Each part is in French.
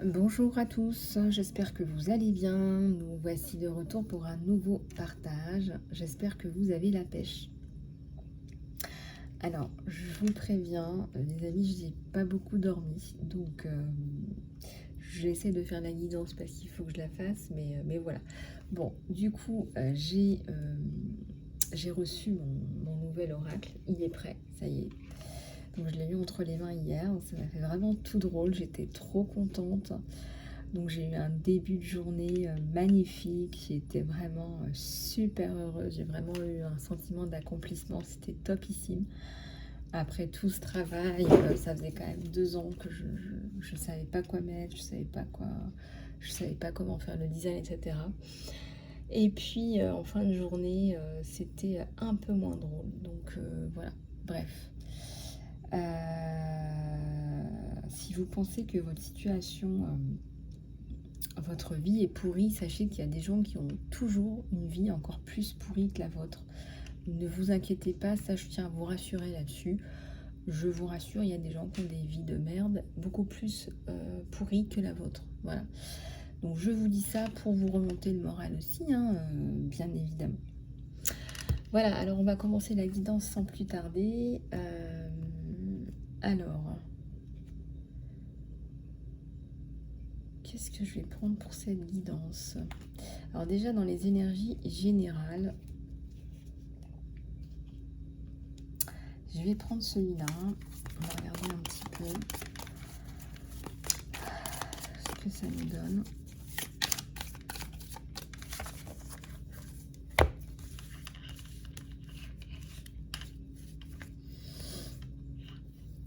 Bonjour à tous, j'espère que vous allez bien. Nous voici de retour pour un nouveau partage. J'espère que vous avez la pêche. Alors, je vous préviens, les amis, je n'ai pas beaucoup dormi, donc j'essaie de faire la guidance parce qu'il faut que je la fasse, mais voilà. Bon, du coup, j'ai reçu mon nouvel oracle, il est prêt, ça y est. Donc je l'ai eu entre les mains hier, ça m'a fait vraiment tout drôle, j'étais trop contente. Donc j'ai eu un début de journée magnifique, j'étais vraiment super heureuse, j'ai vraiment eu un sentiment d'accomplissement, c'était topissime. Après tout ce travail, ça faisait quand même 2 ans que je savais pas quoi mettre, je savais pas comment faire le design, etc. Et puis en fin de journée, c'était un peu moins drôle, donc voilà, bref. Si vous pensez que votre situation, votre vie est pourrie, sachez qu'il y a des gens qui ont toujours une vie encore plus pourrie que la vôtre. Ne vous inquiétez pas, ça je tiens à vous rassurer là-dessus. Je vous rassure, il y a des gens qui ont des vies de merde beaucoup plus pourries que la vôtre. Voilà. Donc je vous dis ça pour vous remonter le moral aussi, hein, bien évidemment. Voilà, alors on va commencer la guidance sans plus tarder. Alors, qu'est-ce que je vais prendre pour cette guidance? Alors déjà dans les énergies générales, je vais prendre celui-là. On va regarder un petit peu ce que ça nous donne.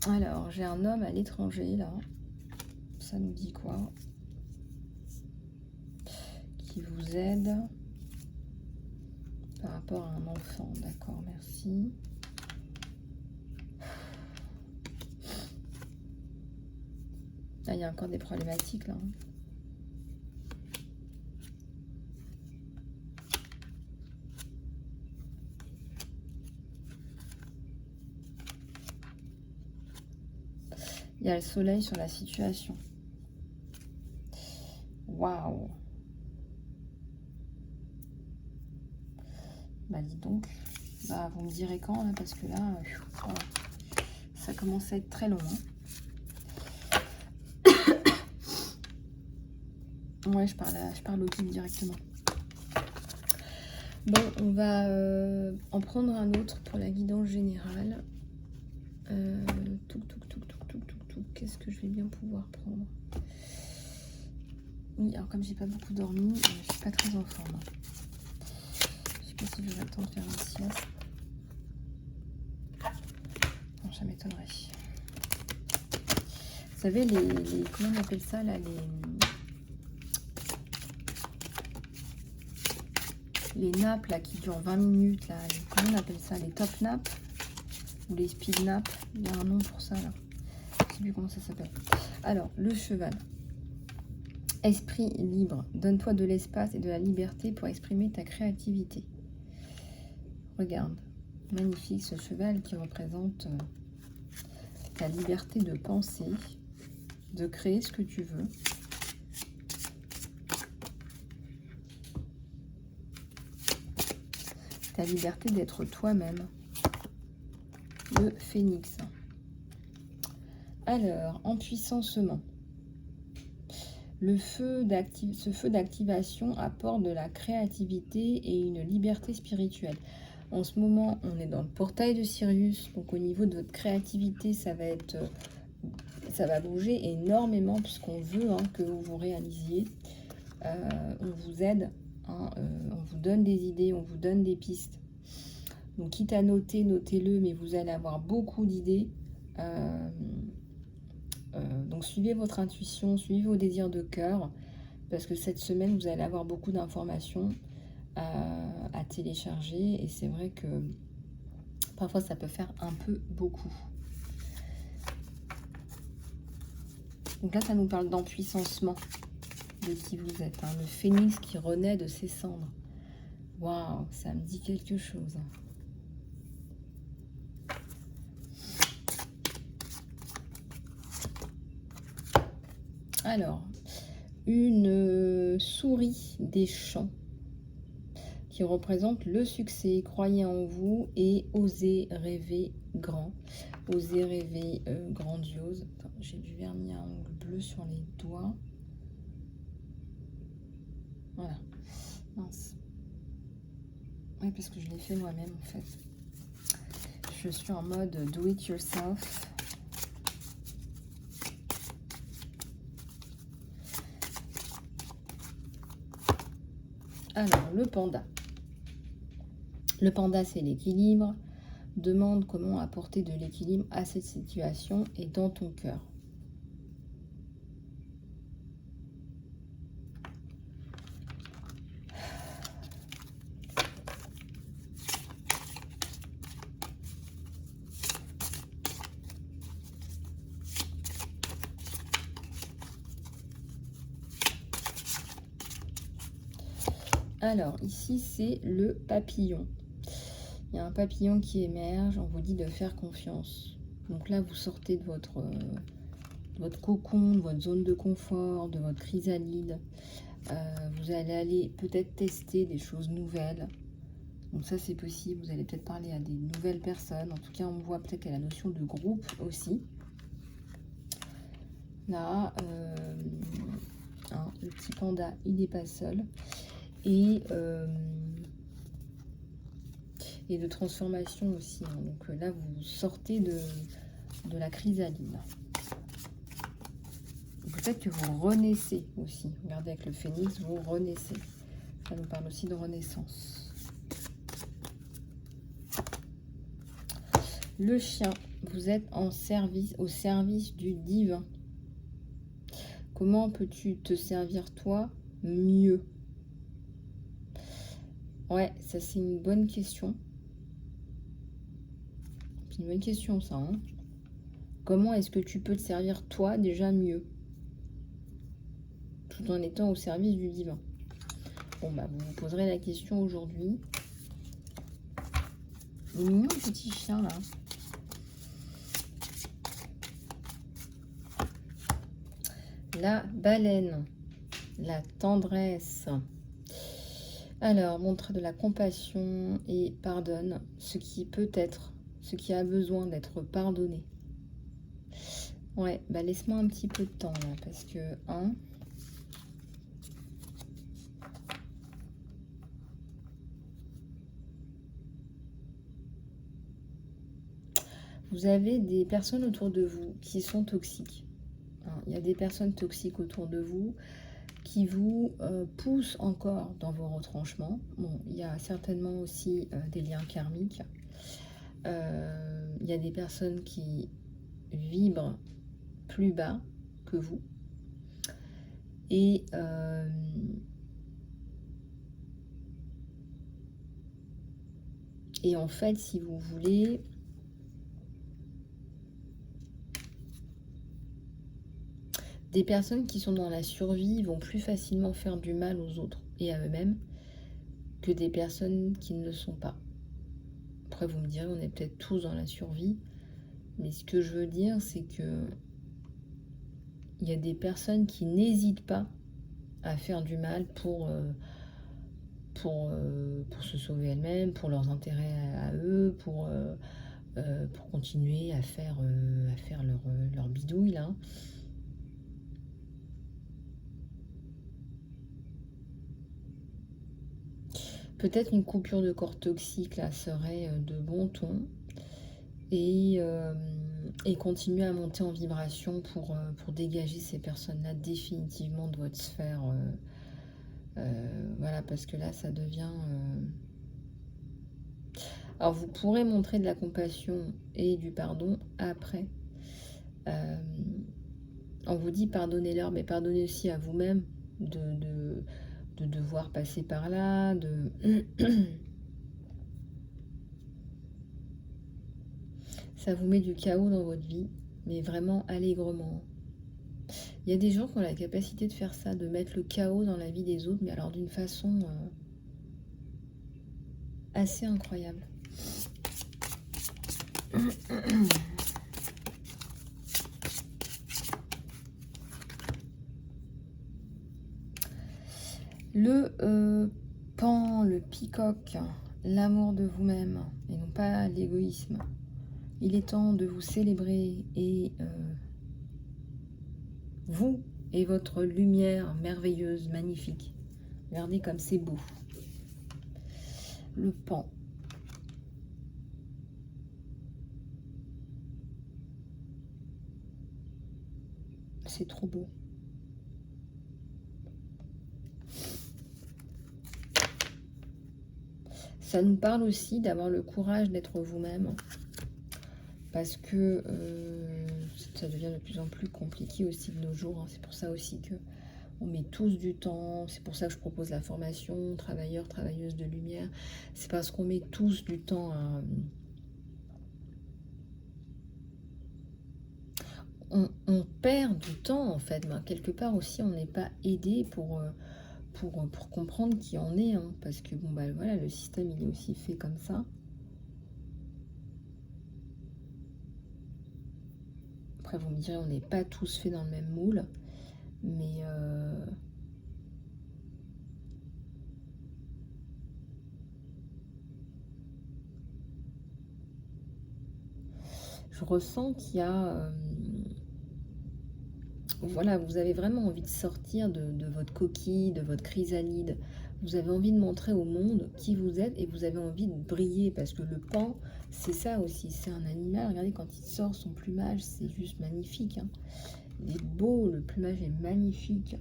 Alors, j'ai un homme à l'étranger, là. Ça nous dit quoi? Qui vous aide par rapport à un enfant. D'accord, merci. Ah, il y a encore des problématiques, là. Il y a le soleil sur la situation. Waouh! Bah dis donc, bah vous me direz quand là, parce que là, voilà, ça commence à être très long. Hein. Ouais, je parle au guide directement. Bon, on va en prendre un autre pour la guidance générale. Qu'est-ce que je vais bien pouvoir prendre? Oui, alors comme j'ai pas beaucoup dormi, je suis pas très en forme. Je sais pas si j'aurai le temps de faire une sieste. Non, ça m'étonnerait. Vous savez, comment on appelle ça là, les nappes là qui durent 20 minutes là, comment on appelle ça, les top naps ou les speed naps, il y a un nom pour ça là. Je sais plus comment ça s'appelle. Alors, le cheval. Esprit libre, donne-toi de l'espace et de la liberté pour exprimer ta créativité. Regarde, magnifique ce cheval qui représente ta liberté de penser, de créer ce que tu veux. Ta liberté d'être toi-même. Le phénix. Alors, en puissancement. Ce feu d'activation apporte de la créativité et une liberté spirituelle. En ce moment, on est dans le portail de Sirius, donc au niveau de votre créativité, ça va bouger énormément puisqu'on veut que vous vous réalisiez. On vous aide, on vous donne des idées, on vous donne des pistes. Donc quitte à noter, notez-le, mais vous allez avoir beaucoup d'idées. Donc suivez votre intuition, suivez vos désirs de cœur, parce que cette semaine, vous allez avoir beaucoup d'informations à télécharger, et c'est vrai que parfois ça peut faire un peu beaucoup. Donc là, ça nous parle d'empuissancement de qui vous êtes, hein, le phénix qui renaît de ses cendres. Waouh, ça me dit quelque chose. Alors, une souris des champs qui représente le succès. Croyez en vous et osez rêver grand. Osez rêver grandiose. Attends, j'ai du vernis à ongles bleu sur les doigts. Voilà. Mince. Oui, parce que je l'ai fait moi-même en fait. Je suis en mode do it yourself. Alors, le panda. Le panda, c'est l'équilibre. Demande comment apporter de l'équilibre à cette situation et dans ton cœur. Alors, ici, c'est le papillon. Il y a un papillon qui émerge, on vous dit de faire confiance. Donc là, vous sortez de votre cocon, de votre zone de confort, de votre chrysalide. Vous allez aller peut-être tester des choses nouvelles. Donc ça, c'est possible. Vous allez peut-être parler à des nouvelles personnes. En tout cas, on voit peut-être qu'il y a la notion de groupe aussi. Là, le petit panda, il n'est pas seul. Et de transformation aussi. Hein. Donc là, vous sortez de la chrysalide. Peut-être que vous renaissez aussi. Regardez, avec le phénix, vous renaissez. Ça nous parle aussi de renaissance. Le chien, vous êtes en service, au service du divin. Comment peux-tu te servir toi mieux? Ouais, ça c'est une bonne question. C'est une bonne question ça. Hein. Comment est-ce que tu peux te servir toi déjà mieux? Tout en étant au service du divin. Bon bah vous vous poserez la question aujourd'hui. Il est mignon le petit chien là. La baleine. La tendresse. Alors, montre de la compassion et pardonne ce qui peut être, ce qui a besoin d'être pardonné. Ouais, bah laisse-moi un petit peu de temps là, parce que vous avez des personnes autour de vous qui sont toxiques. Il y a des personnes toxiques autour de vous qui vous poussent encore dans vos retranchements. Bon, il y a certainement aussi des liens karmiques. Il y a des personnes qui vibrent plus bas que vous. Et en fait, si vous voulez, des personnes qui sont dans la survie vont plus facilement faire du mal aux autres et à eux-mêmes que des personnes qui ne le sont pas. Après, vous me direz, on est peut-être tous dans la survie, mais ce que je veux dire, c'est que il y a des personnes qui n'hésitent pas à faire du mal pour se sauver elles-mêmes, pour leurs intérêts à eux, pour continuer à faire leur bidouille là. Peut-être une coupure de corps toxique là serait de bon ton et continuer à monter en vibration pour dégager ces personnes-là définitivement de votre sphère. Voilà, parce que là, ça devient... Alors, vous pourrez montrer de la compassion et du pardon après. On vous dit pardonnez-leur, mais pardonnez aussi à vous-même de devoir passer par là, Ça vous met du chaos dans votre vie, mais vraiment allègrement. Il y a des gens qui ont la capacité de faire ça, de mettre le chaos dans la vie des autres, mais alors d'une façon assez incroyable. Le pan, le peacock, l'amour de vous-même et non pas l'égoïsme. Il est temps de vous célébrer et vous et votre lumière merveilleuse, magnifique. Regardez comme c'est beau. Le pan. C'est trop beau. Ça nous parle aussi d'avoir le courage d'être vous-même. Parce que ça devient de plus en plus compliqué aussi de nos jours. Hein. C'est pour ça aussi que on met tous du temps. C'est pour ça que je propose la formation travailleurs, travailleuses de lumière. C'est parce qu'on met tous du temps à... On perd du temps en fait. Mais quelque part aussi, on n'est pas aidé pour comprendre qui on est. Hein. Parce que bon, bah voilà, le système il est aussi fait comme ça. Après, vous me direz, on n'est pas tous faits dans le même moule. Mais je ressens qu'il y a... voilà, vous avez vraiment envie de sortir de votre coquille, de votre chrysalide. Vous avez envie de montrer au monde qui vous êtes et vous avez envie de briller. Parce que le pan, c'est ça aussi. C'est un animal. Regardez, quand il sort son plumage, c'est juste magnifique. Hein. Il est beau, le plumage est magnifique.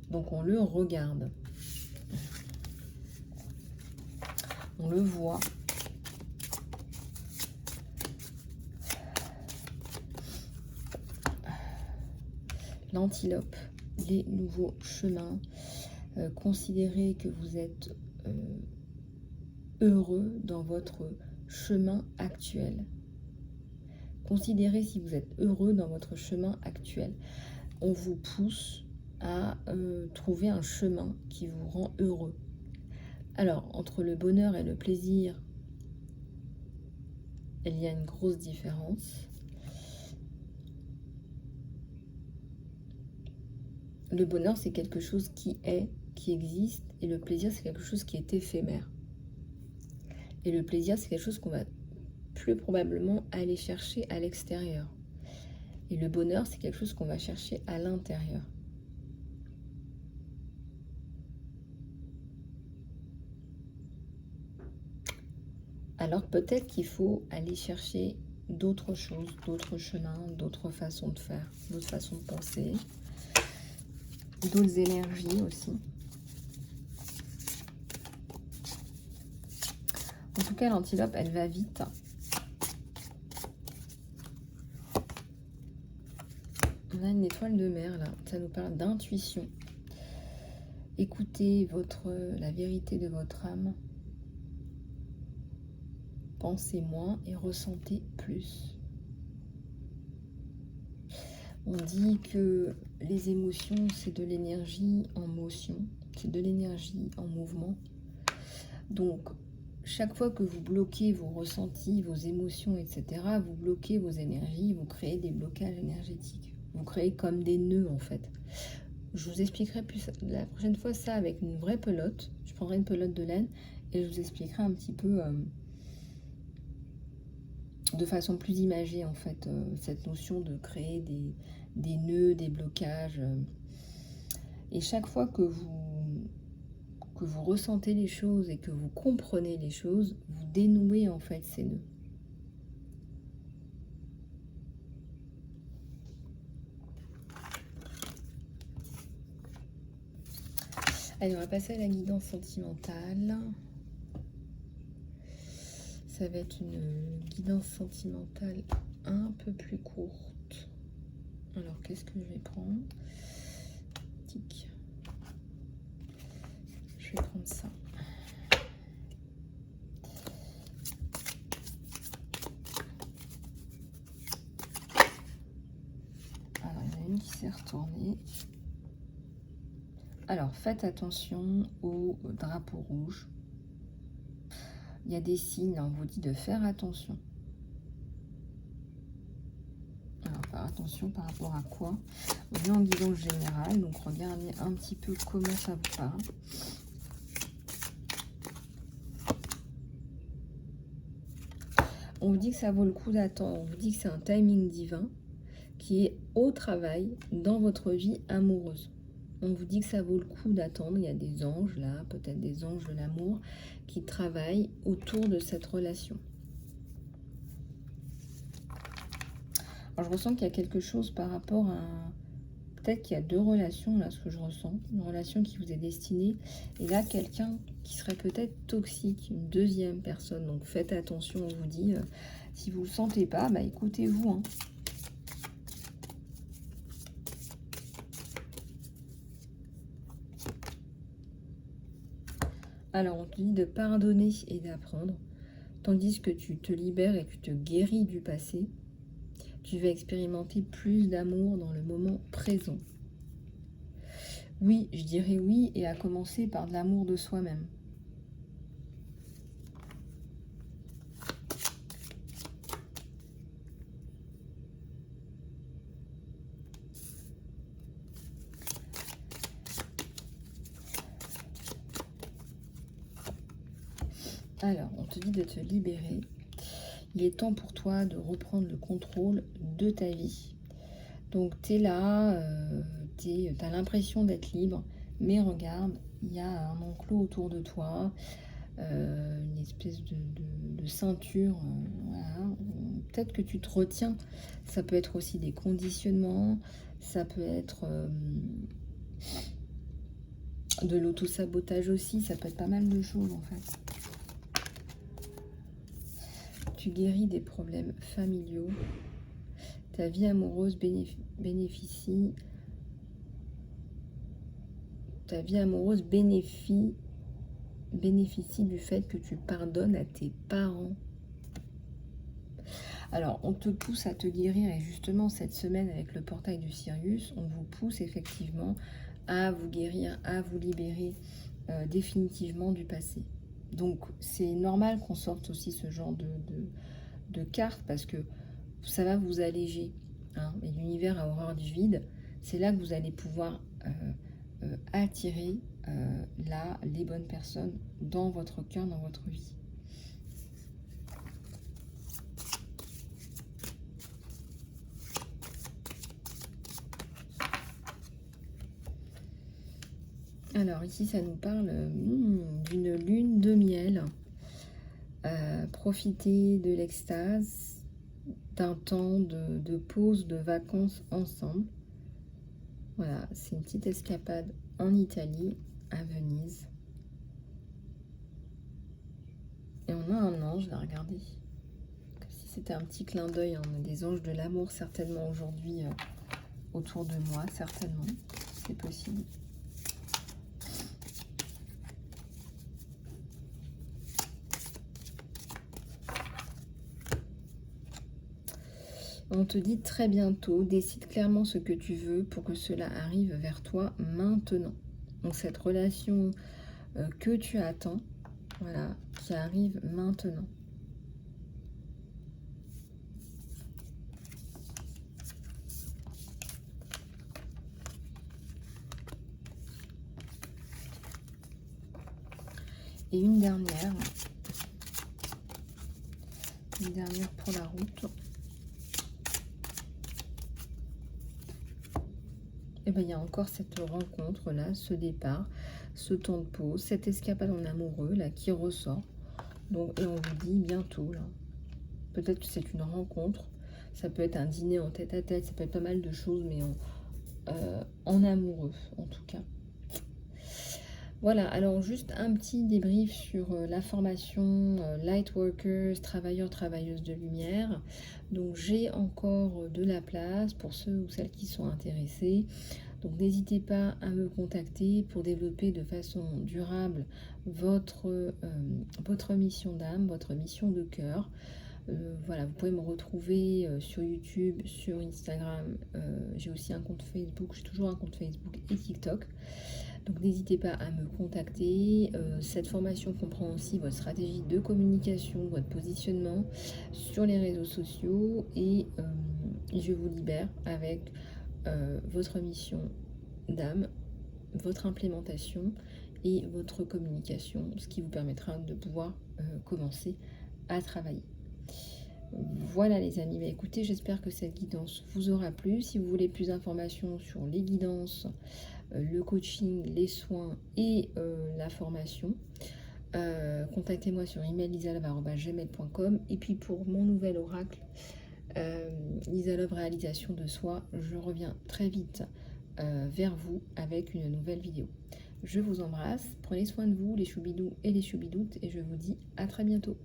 Donc on le regarde. On le voit. L'antilope, les nouveaux chemins. Considérez que vous êtes heureux dans votre chemin actuel. Considérez si vous êtes heureux dans votre chemin actuel. On vous pousse à trouver un chemin qui vous rend heureux. Alors, entre le bonheur et le plaisir, il y a une grosse différence. Le bonheur, c'est quelque chose qui est, qui existe, et le plaisir, c'est quelque chose qui est éphémère. Et le plaisir, c'est quelque chose qu'on va plus probablement aller chercher à l'extérieur. Et le bonheur, c'est quelque chose qu'on va chercher à l'intérieur. Alors peut-être qu'il faut aller chercher d'autres choses, d'autres chemins, d'autres façons de faire, d'autres façons de penser, d'autres énergies aussi. En tout cas, l'antilope, elle va vite. On a une étoile de mer là, ça nous parle d'intuition. Écoutez la vérité de votre âme. Pensez moins et ressentez plus. On dit que les émotions, c'est de l'énergie en motion, c'est de l'énergie en mouvement. Donc, chaque fois que vous bloquez vos ressentis, vos émotions, etc., vous bloquez vos énergies, vous créez des blocages énergétiques. Vous créez comme des nœuds, en fait. Je vous expliquerai plus la prochaine fois ça avec une vraie pelote. Je prendrai une pelote de laine et je vous expliquerai un petit peu... de façon plus imagée en fait, cette notion de créer des nœuds, des blocages. Et chaque fois que vous ressentez les choses et que vous comprenez les choses, vous dénouez en fait ces nœuds. Allez, on va passer à la guidance sentimentale. Ça va être une guidance sentimentale un peu plus courte. Alors, qu'est-ce que je vais prendre? Tic. Je vais prendre ça. Alors, il y en a une qui s'est retournée. Alors, faites attention au drapeau rouge. Il y a des signes, on vous dit de faire attention. Alors, par Alors attention par rapport à quoi? On est en guidance générale, donc regardez un petit peu comment ça vous parle. On vous dit que ça vaut le coup d'attendre, on vous dit que c'est un timing divin qui est au travail dans votre vie amoureuse. On vous dit que ça vaut le coup d'attendre, il y a des anges là, peut-être des anges de l'amour qui travaillent autour de cette relation. Alors je ressens qu'il y a quelque chose par rapport à... Peut-être qu'il y a deux relations, là, ce que je ressens. Une relation qui vous est destinée. Et là, quelqu'un qui serait peut-être toxique, une deuxième personne. Donc faites attention, on vous dit. Si vous ne le sentez pas, bah écoutez-vous. Hein. Alors, on te dit de pardonner et d'apprendre. Tandis que tu te libères et que tu te guéris du passé, tu vas expérimenter plus d'amour dans le moment présent. Oui, je dirais oui, et à commencer par de l'amour de soi-même. Alors, on te dit de te libérer. Il est temps pour toi de reprendre le contrôle de ta vie. Donc, tu es là, tu as l'impression d'être libre, mais regarde, il y a un enclos autour de toi, une espèce de ceinture. Voilà. Peut-être que tu te retiens. Ça peut être aussi des conditionnements, ça peut être de l'auto-sabotage aussi, ça peut être pas mal de choses en fait. Tu guéris des problèmes familiaux. Ta vie amoureuse bénéficie. Ta vie amoureuse bénéficie du fait que tu pardonnes à tes parents. Alors, on te pousse à te guérir et justement, cette semaine, avec le portail du Sirius, on vous pousse effectivement à vous guérir, à vous libérer définitivement du passé. Donc, c'est normal qu'on sorte aussi ce genre de cartes parce que ça va vous alléger. Hein, et l'univers a horreur du vide. C'est là que vous allez pouvoir attirer là les bonnes personnes dans votre cœur, dans votre vie. Alors ici, ça nous parle d'une lune de miel. Profitez de l'extase, d'un temps de pause, de vacances ensemble. Voilà, c'est une petite escapade en Italie, à Venise. Et on a un ange, là, regardez. Comme si c'était un petit clin d'œil. On a des anges de l'amour certainement aujourd'hui autour de moi, certainement. C'est possible. On te dit très bientôt, décide clairement ce que tu veux pour que cela arrive vers toi maintenant. Donc cette relation que tu attends, voilà, qui arrive maintenant. Et une dernière pour la route. Et bien, il y a encore cette rencontre-là, ce départ, ce temps de pause, cette escapade en amoureux, là, qui ressort. Donc, et on vous dit bientôt, là. Peut-être que c'est une rencontre. Ça peut être un dîner en tête-à-tête. Ça peut être pas mal de choses, mais en amoureux, en tout cas. Voilà, alors juste un petit débrief sur la formation Lightworkers, travailleurs, travailleuses de lumière. Donc j'ai encore de la place pour ceux ou celles qui sont intéressés. Donc n'hésitez pas à me contacter pour développer de façon durable votre mission d'âme, votre mission de cœur. Voilà, vous pouvez me retrouver sur YouTube, sur Instagram. J'ai aussi un compte Facebook, j'ai toujours un compte Facebook et TikTok. Donc n'hésitez pas à me contacter. Cette formation comprend aussi votre stratégie de communication, votre positionnement sur les réseaux sociaux et je vous libère avec votre mission d'âme, votre implémentation et votre communication, ce qui vous permettra de pouvoir commencer à travailler. Voilà les amis, bah, écoutez, j'espère que cette guidance vous aura plu. Si vous voulez plus d'informations sur les guidances, le coaching, les soins et la formation, contactez-moi sur email.lisalove@gmail.com. Et puis pour mon nouvel oracle, Lisalove réalisation de soi, je reviens très vite vers vous avec une nouvelle vidéo. Je vous embrasse, prenez soin de vous les choubidous et les choubidoutes et je vous dis à très bientôt.